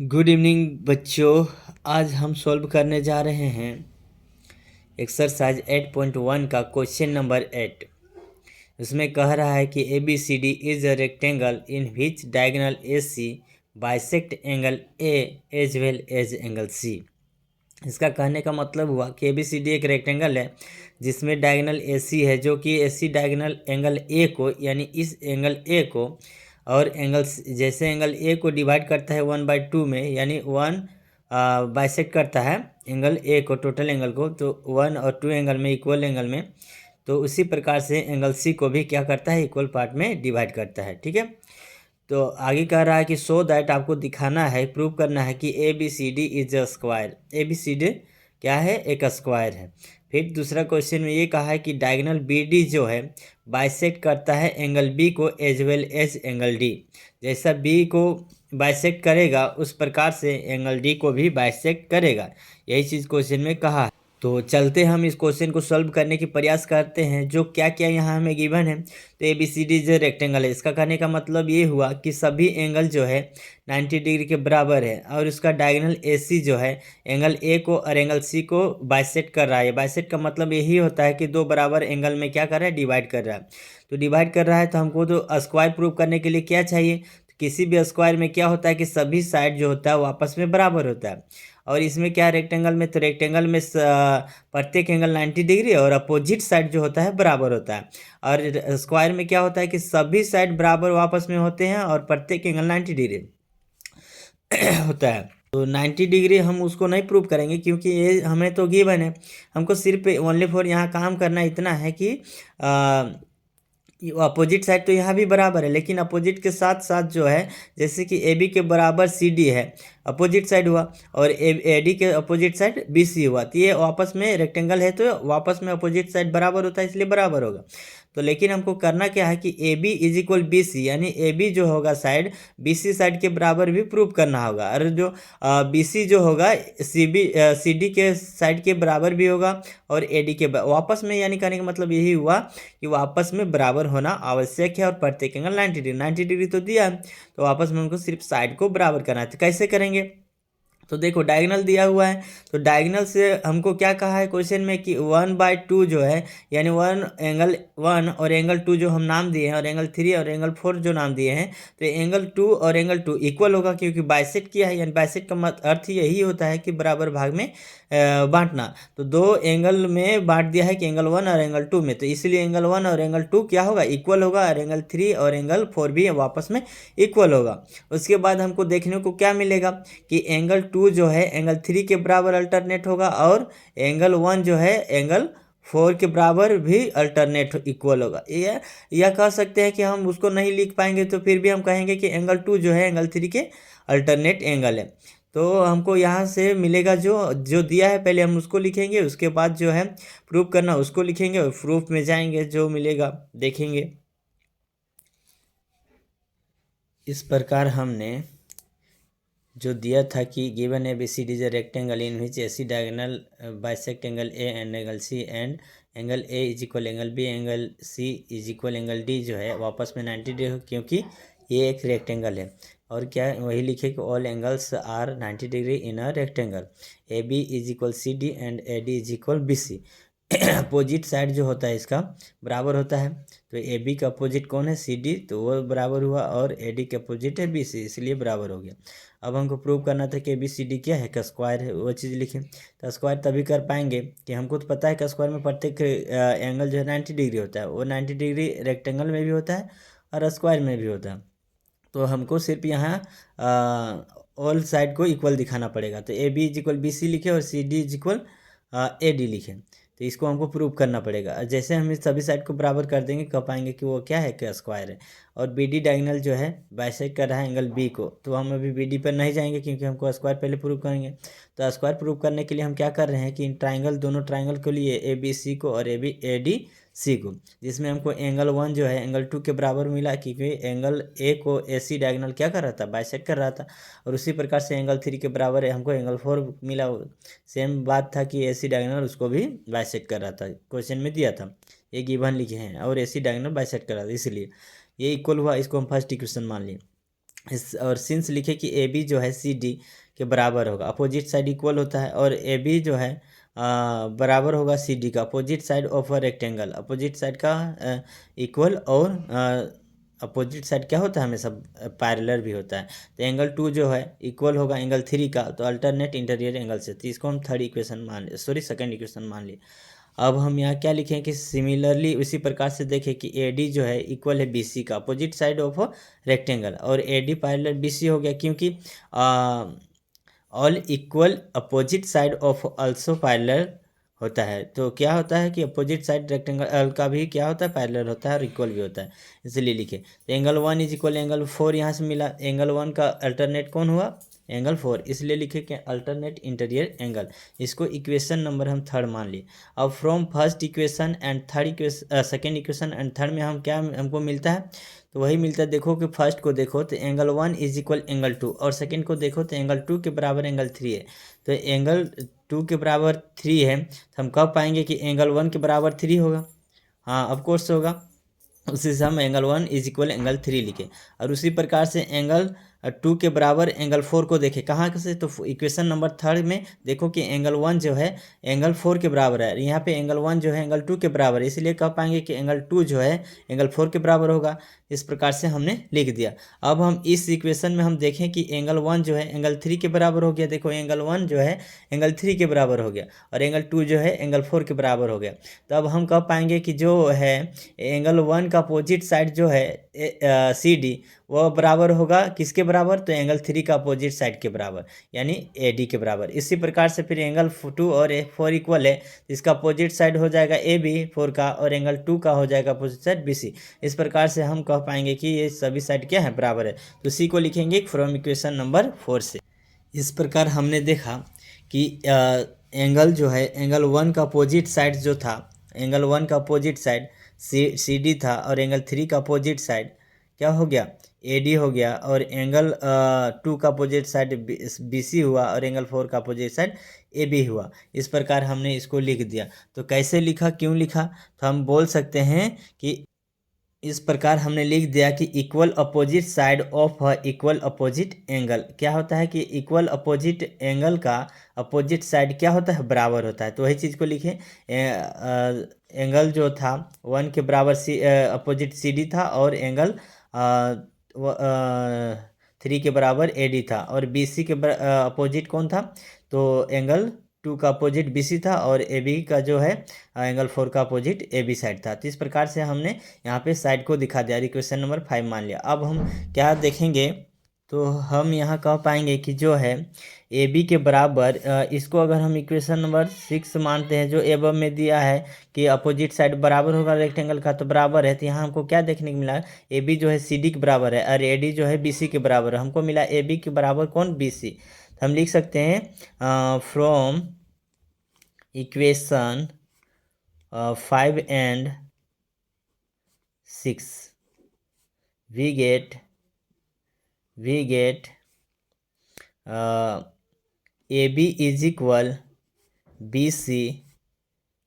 Good evening बच्चों। आज हम सॉल्व करने जा रहे हैं एक्सरसाइज 8.1 का क्वेश्चन नंबर 8। इसमें कह रहा है कि A B C D is a rectangle in which diagonal A C bisect angle A as well as angle C. इसका कहने का मतलब हुआ कि ए बी सी डी एक रेक्टेंगल है जिसमें डायगोनल ए सी है, जो कि ए सी डायगोनल एंगल ए को, यानी इस एंगल ए को, और एंगल जैसे एंगल ए को डिवाइड करता है 1/2 में, यानी 1 बाइसेक्ट करता है एंगल ए को, टोटल एंगल को, तो 1 और 2 एंगल में, इक्वल एंगल में, तो उसी प्रकार से एंगल सी को भी क्या करता है, इक्वल पार्ट में डिवाइड करता है। ठीक है, तो आगे कह रहा है कि सो दैट आपको दिखाना है, प्रूव करना है कि A B C D is a square. A B C D क्या है, एक स्क्वायर है। फिर दूसरा क्वेश्चन में ये कहा है कि डायगोनल बी डी जो है बाइसेक्ट करता है एंगल बी को as well as angle D. जैसा बी को बाइसेक्ट करेगा उस प्रकार से एंगल डी को भी बाइसेक्ट करेगा। यही चीज़ क्वेश्चन में कहा है। तो चलते हम इस क्वेश्चन को सॉल्व करने की प्रयास करते हैं। जो क्या क्या यहाँ हमें गिवन है, तो ए बी सी डी जो रेक्टेंगल है, इसका कहने का मतलब ये हुआ कि सभी एंगल जो है 90 डिग्री के बराबर है, और उसका डायगोनल ए सी जो है एंगल ए को और एंगल सी को बाइसेक्ट कर रहा है। बाइसेक्ट का मतलब यही होता है कि दो बराबर एंगल में क्या कर रहा है, डिवाइड कर रहा है। तो डिवाइड कर रहा है तो हमको तो स्क्वायर प्रूव करने के लिए क्या चाहिए, तो किसी भी स्क्वायर में क्या होता है कि सभी साइड जो होता है वो आपस में बराबर होता है। और इसमें क्या है, रेक्टेंगल में, तो रेक्टेंगल में प्रत्येक एंगल 90 डिग्री और अपोजिट साइड जो होता है बराबर होता है। और स्क्वायर में क्या होता है कि सभी साइड बराबर आपस में होते हैं और प्रत्येक एंगल 90 डिग्री होता है। तो 90 डिग्री हम उसको नहीं प्रूव करेंगे क्योंकि ये हमें तो गिवन है। हमको सिर्फ ओनली फॉर यहाँ काम करना इतना है कि अपोजिट साइड तो यहाँ भी बराबर है, लेकिन अपोजिट के साथ साथ जो है, जैसे कि ए बी के बराबर सी डी है, अपोजिट साइड हुआ, और ए डी के अपोजिट साइड बी सी हुआ, तो ये वापस में रेक्टेंगल है तो वापस में अपोजिट साइड बराबर होता है, इसलिए बराबर होगा। तो लेकिन हमको करना क्या है कि A B is equal B C, यानी ए बी जो होगा साइड बी सी साइड के बराबर भी प्रूव करना होगा, और जो बी सी जो होगा सी डी के साइड के बराबर भी होगा, और ए डी के वापस में, यानी कहने का मतलब यही हुआ कि वो आपस में बराबर होना आवश्यक है। और प्रत्येक एंगल 90 डिग्री तो दिया है, तो आपस में उनको सिर्फ साइड को बराबर करना है। तो कैसे करेंगे, तो देखो डायगोनल दिया हुआ है, तो डायगोनल से हमको क्या कहा है क्वेश्चन में कि 1/2 जो है, यानी 1 और एंगल 2 जो हम नाम दिए हैं, और एंगल 3 और एंगल 4 जो नाम दिए हैं, तो एंगल 2 और एंगल 2 इक्वल होगा क्योंकि बाइसेक्ट किया है। यानी बाइसेक्ट का अर्थ यही होता है कि बराबर भाग में बांटना। तो दो एंगल में बांट दिया है कि एंगल 1 और एंगल 2 में, तो इसलिए एंगल 1 और एंगल 2 क्या होगा, इक्वल होगा, और एंगल 3 और एंगल 4 भी वापस में इक्वल होगा। उसके बाद हमको देखने को क्या मिलेगा कि एंगल 2 जो है एंगल 3 के बराबर अल्टरनेट होगा, और एंगल 1 जो है एंगल 4 के बराबर भी अल्टरनेट इक्वल होगा। यह कह सकते हैं कि हम उसको नहीं लिख पाएंगे तो फिर भी हम कहेंगे कि एंगल 2 जो है एंगल 3 के अल्टरनेट एंगल है। तो हमको यहाँ से मिलेगा जो जो दिया है, पहले हम उसको लिखेंगे, उसके बाद जो है प्रूफ करना उसको लिखेंगे, और प्रूफ में जाएंगे, जो मिलेगा देखेंगे। इस प्रकार हमने जो दिया था कि given A B C D is a rectangle in which A C diagonal bisect angle A and angle C, and angle A is equal angle B, angle C is equal angle D जो है वापस में 90 degree, क्योंकि ये एक rectangle है। और क्या है, वही लिखे कि all angles are 90 degree in a rectangle, A B is equal C D and A D is equal B C. Opposite side जो होता है इसका बराबर होता है, तो ए बी का अपोजिट कौन है, सी डी, तो वो बराबर हुआ, और ए डी का अपोजिट है बी सी, इसलिए बराबर हो गया। अब हमको प्रूव करना था कि ए बी सी डी क्या है, का स्क्वायर है, वो चीज़ लिखें। तो स्क्वायर तभी कर पाएंगे कि हमको तो पता है कि स्क्वायर में प्रत्येक एंगल जो है 90 डिग्री होता है, वो 90 डिग्री रेक्टेंगल में भी होता है और स्क्वायर में भी होता है। तो हमको सिर्फ यहाँ ऑल साइड को इक्वल दिखाना पड़ेगा। तो A B is equal B C लिखे और C D is equal A D लिखे। तो इसको हमको प्रूव करना पड़ेगा। जैसे हम इस सभी साइड को बराबर कर देंगे, कह पाएंगे कि वो क्या है, क्या स्क्वायर है। और बी डी डायगोनल जो है बाइसेक्ट कर रहा है एंगल बी को, तो हम अभी बी डी पर नहीं जाएंगे क्योंकि हमको स्क्वायर पहले प्रूव करेंगे। तो स्क्वायर प्रूव करने के लिए हम क्या कर रहे हैं कि इन ट्राइंगल, दोनों ट्राइंगल के लिए ए बी सी को और ए डी सी को, जिसमें हमको एंगल 1 जो है एंगल 2 के बराबर मिला क्योंकि एंगल ए को ए सी डायगोनल क्या कर रहा था, बाइसेक्ट कर रहा था। और उसी प्रकार से एंगल 3 के बराबर है हमको एंगल 4 मिला। सेम बात था कि ए सी डायगोनल उसको भी बाइसेक्ट कर रहा था, क्वेश्चन में दिया था, ये गिवन लिखे हैं, और ए सी डायगोनल बाइसेक्ट कर रहा था, इसलिए ये इक्वल हुआ। इसको हम फर्स्ट इक्वेशन मान लिए। इस और सिंस लिखे कि ए बी जो है सी डी के बराबर होगा, अपोजिट साइड इक्वल होता है, और ए बी जो है बराबर होगा सी डी का, opposite side of a rectangle, opposite side का इक्वल, और अपोजिट साइड क्या होता है हमेशा पैरेलल भी होता है। तो एंगल 2 जो है इक्वल होगा एंगल 3 का, तो अल्टरनेट इंटीरियर एंगल से, तो इसको हम थर्ड इक्वेशन मान लिए, सॉरी सेकंड इक्वेशन मान लिए। अब हम यहाँ क्या लिखें कि सिमिलरली उसी प्रकार से देखें कि ए डी जो है इक्वल है बी सी का, अपोजिट साइड ऑफ रेक्टेंगल, और A D parallel B C हो गया, क्योंकि all equal opposite side of also parallel होता है। तो क्या होता है कि अपोजिट साइड रेक्टेंगल का भी क्या होता है, पैरेलल होता है और इक्वल भी होता है, इसलिए लिखे। तो एंगल 1 इज इक्वल एंगल 4 यहाँ से मिला, एंगल 1 का अल्टरनेट कौन हुआ, एंगल 4, इसलिए लिखे कि अल्टरनेट इंटीरियर एंगल। इसको इक्वेशन नंबर हम थर्ड मान लिए। अब from first equation and third equation, second equation and third में हम क्या हमको मिलता है, तो वही मिलता है। देखो कि फर्स्ट को देखो तो एंगल 1 इज इक्वल एंगल 2, और सेकेंड को देखो तो एंगल 2 के बराबर एंगल 3 है। तो एंगल 2 के बराबर 3 है, तो हम कब पाएंगे कि एंगल 1 के बराबर 3 होगा, हाँ ऑफ कोर्स होगा। उसी से हम एंगल 1 इज इक्वल एंगल 3 लिखे, और उसी प्रकार से एंगल 2 के बराबर एंगल 4 को देखें, कहाँ से, तो इक्वेशन नंबर थर्ड में देखो कि एंगल 1 जो है एंगल 4 के बराबर है, यहाँ पे एंगल 1 जो है एंगल 2 के बराबर है, इसलिए कह पाएंगे कि एंगल 2 जो है एंगल 4 के बराबर होगा। इस प्रकार से हमने लिख दिया। अब हम इस इक्वेशन में हम देखें कि एंगल 1 जो है एंगल 3 के बराबर हो गया, देखो एंगल 1 जो है एंगल 3 के बराबर हो गया, और एंगल 2 जो है एंगल 4 के बराबर हो गया। तो अब हम कह पाएंगे कि जो है एंगल 1 का अपोजिट साइड जो है सी डी, वह बराबर होगा किसके बराबर, तो एंगल 3 का अपोजिट साइड के बराबर, यानी ए डी के बराबर। इसी प्रकार से फिर एंगल 2 और 4 इक्वल है, इसका अपोजिट साइड हो जाएगा ए बी 4 का, और एंगल 2 का हो जाएगा अपोजिट साइड बी सी। इस प्रकार से हम कह पाएंगे कि ये सभी साइड क्या है, बराबर है। तो सी को लिखेंगे फ्रॉम इक्वेशन नंबर 4 से। इस प्रकार हमने देखा कि एंगल जो है एंगल 1 का अपोजिट साइड जो था, एंगल 1 का अपोजिट साइड सी डी था, और एंगल 3 का अपोजिट साइड क्या हो गया, ए डी हो गया, और एंगल 2 का अपोजिट साइड बी सी हुआ, और एंगल 4 का अपोजिट साइड ए बी हुआ। इस प्रकार हमने इसको लिख दिया। तो कैसे लिखा, क्यों लिखा, तो हम बोल सकते हैं कि इस प्रकार हमने लिख दिया कि equal opposite side of equal opposite angle, क्या होता है कि इक्वल अपोजिट एंगल का अपोजिट साइड क्या होता है, बराबर होता है। तो वही चीज़ को लिखे, एंगल जो था 1 के बराबर अपोजिट सी डी था, और एंगल 3 के बराबर ए डी था, और बी सी के अपोजिट कौन था, तो एंगल 2 का अपोजिट बी सी था, और ए बी का जो है एंगल 4 का अपोजिट ए बी साइड था। तो इस प्रकार से हमने यहाँ पे साइड को दिखा दिया, इक्वेशन नंबर 5 मान लिया। अब हम क्या देखेंगे, तो हम यहाँ कह पाएंगे कि जो है ए बी के बराबर, इसको अगर हम इक्वेशन नंबर 6 मानते हैं, जो एबव में दिया है कि अपोजिट साइड बराबर होगा रेक्टेंगल का, तो बराबर है। तो यहाँ हमको क्या देखने को मिला, ए बी जो है सी डी के बराबर है, और ए डी जो है बी सी के बराबर है। हमको मिला ए बी के बराबर कौन, बी सी। तो हम लिख सकते हैं from equation 5 and 6 we get A B is equal B C,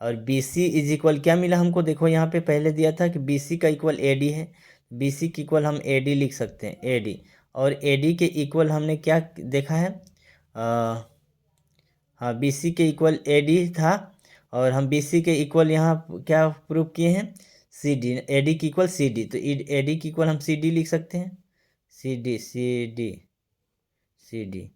और बी सी इज इक्वल क्या मिला हमको, देखो यहाँ पे पहले दिया था कि बी सी का इक्वल ए डी है, बी सी के इक्वल हम ए डी लिख सकते हैं, ए डी, और ए डी के इक्वल हमने क्या देखा है, हाँ बी सी के इक्वल ए डी था, और हम बी सी के इक्वल यहाँ क्या प्रूव किए हैं, सी डी, ए डी की इक्वल सी डी, तो ए डी की इक्वल हम सी डी लिख सकते हैं, C D C D C D.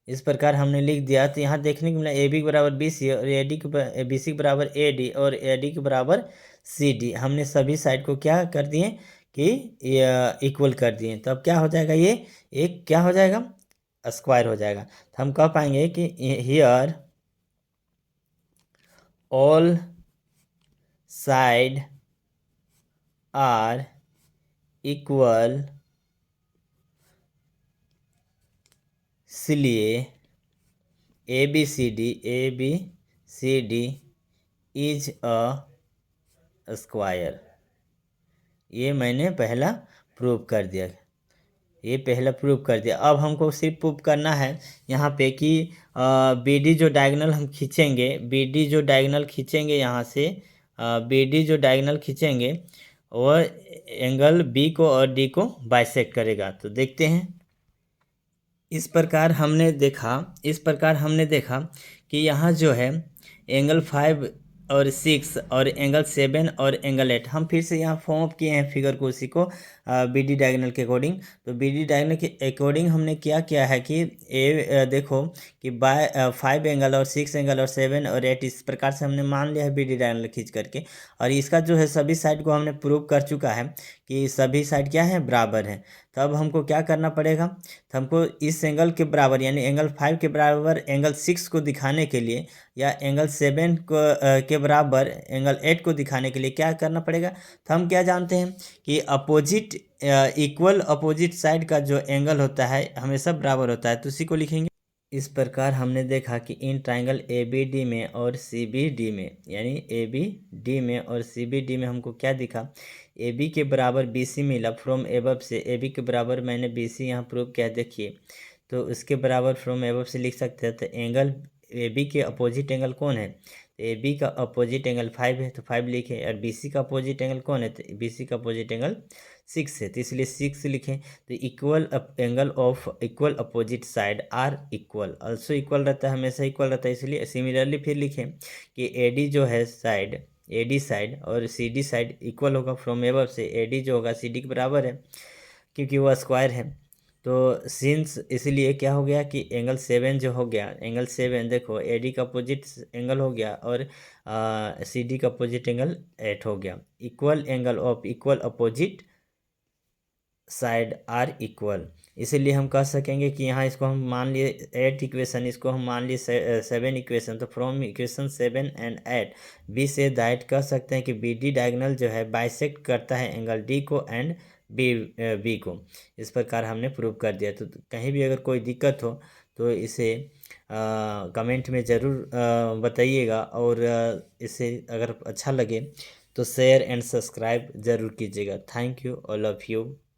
इस प्रकार हमने लिख दिया। तो यहाँ देखने को मिला ए बी के बराबर बी सी, और ए डी के बी सी के बराबर ए डी, और ए डी के बराबर सी डी। हमने सभी साइड को क्या कर दिए कि इक्वल कर दिए। तो अब क्या हो जाएगा, ये एक क्या हो जाएगा, स्क्वायर हो जाएगा। तो हम कह पाएंगे कि here all side are equal, इसलिए A B C D is a square. ये मैंने पहला प्रूव कर दिया, ये पहला प्रूव कर दिया। अब हमको सिर्फ प्रूव करना है यहाँ पे कि बी डी जो डायगोनल हम खींचेंगे, बी डी जो डायगोनल खींचेंगे यहाँ से, बी डी जो डायगोनल खींचेंगे वो एंगल बी को और डी को बाइसेक्ट करेगा। तो देखते हैं। इस प्रकार हमने देखा कि यहाँ जो है एंगल 5 और 6 और एंगल 7 और एंगल 8 हम फिर से यहाँ फॉर्म अप किए हैं फिगर को, उसी को बी डी डायगोनल के अकॉर्डिंग। तो बी डी डायगोनल के अकॉर्डिंग हमने क्या किया है कि देखो कि बाय 5 एंगल और 6 एंगल और 7 और 8 इस प्रकार से हमने मान लिया है बी डी डायगोनल खींच करके। और इसका जो है सभी साइड को हमने प्रूव कर चुका है कि सभी साइड क्या है, बराबर है। तो अब हमको क्या करना पड़ेगा, तो हमको इस एंगल के बराबर यानी एंगल 5 के बराबर एंगल 6 को दिखाने के लिए या एंगल 7 को के बराबर एंगल 8 को दिखाने के लिए क्या करना पड़ेगा। तो हम क्या जानते हैं कि अपोजिट इक्वल अपोजिट साइड का जो एंगल होता है हमेशा बराबर होता है, तो उसी को लिखेंगे। इस प्रकार हमने देखा कि in triangle A B D में और सी बी डी में, यानी ए बी डी में और सी बी डी में हमको क्या दिखा, ए बी के बराबर बी सी मिला फ्रॉम एबव से। ए बी के बराबर मैंने बी सी यहाँ प्रूव किया, देखिए। तो उसके बराबर फ्रॉम एबव से लिख सकते हैं। तो एंगल ए बी के अपोजिट एंगल कौन है, तो ए बी का अपोजिट एंगल 5 है, तो 5 लिखे। और बी सी का अपोजिट एंगल कौन है, तो बी सी का अपोजिट एंगल 6 है, तो इसलिए 6 लिखें। तो equal angle of equal opposite side are equal, also equal रहता है, हमेशा इक्वल रहता है। इसलिए सिमिलरली फिर लिखें कि ए डी जो है साइड, ए डी साइड और सी डी साइड इक्वल होगा फ्रॉम एबव से। ए डी जो होगा सी डी के बराबर है क्योंकि वो स्क्वायर है। तो सिंस इसलिए क्या हो गया कि एंगल 7 जो हो गया, एंगल 7 देखो ए डी का अपोजिट एंगल हो गया और सी डी का अपोजिट एंगल 8 हो गया। Equal angle of equal opposite side are equal. इसीलिए हम कह सकेंगे कि यहाँ इसको हम मान लिए 8 इक्वेशन, इसको हम मान लिए 7 इक्वेशन। तो फ्रॉम इक्वेशन 7 एंड 8 बी से दैट कह सकते हैं कि बी डी डायगोनल जो है बाइसेक्ट करता है एंगल डी को एंड बी को। इस प्रकार हमने प्रूव कर दिया। तो कहीं भी अगर कोई दिक्कत हो तो इसे कमेंट में ज़रूर बताइएगा। और इसे अगर अच्छा लगे तो शेयर एंड सब्सक्राइब ज़रूर कीजिएगा। Thank you, all of you.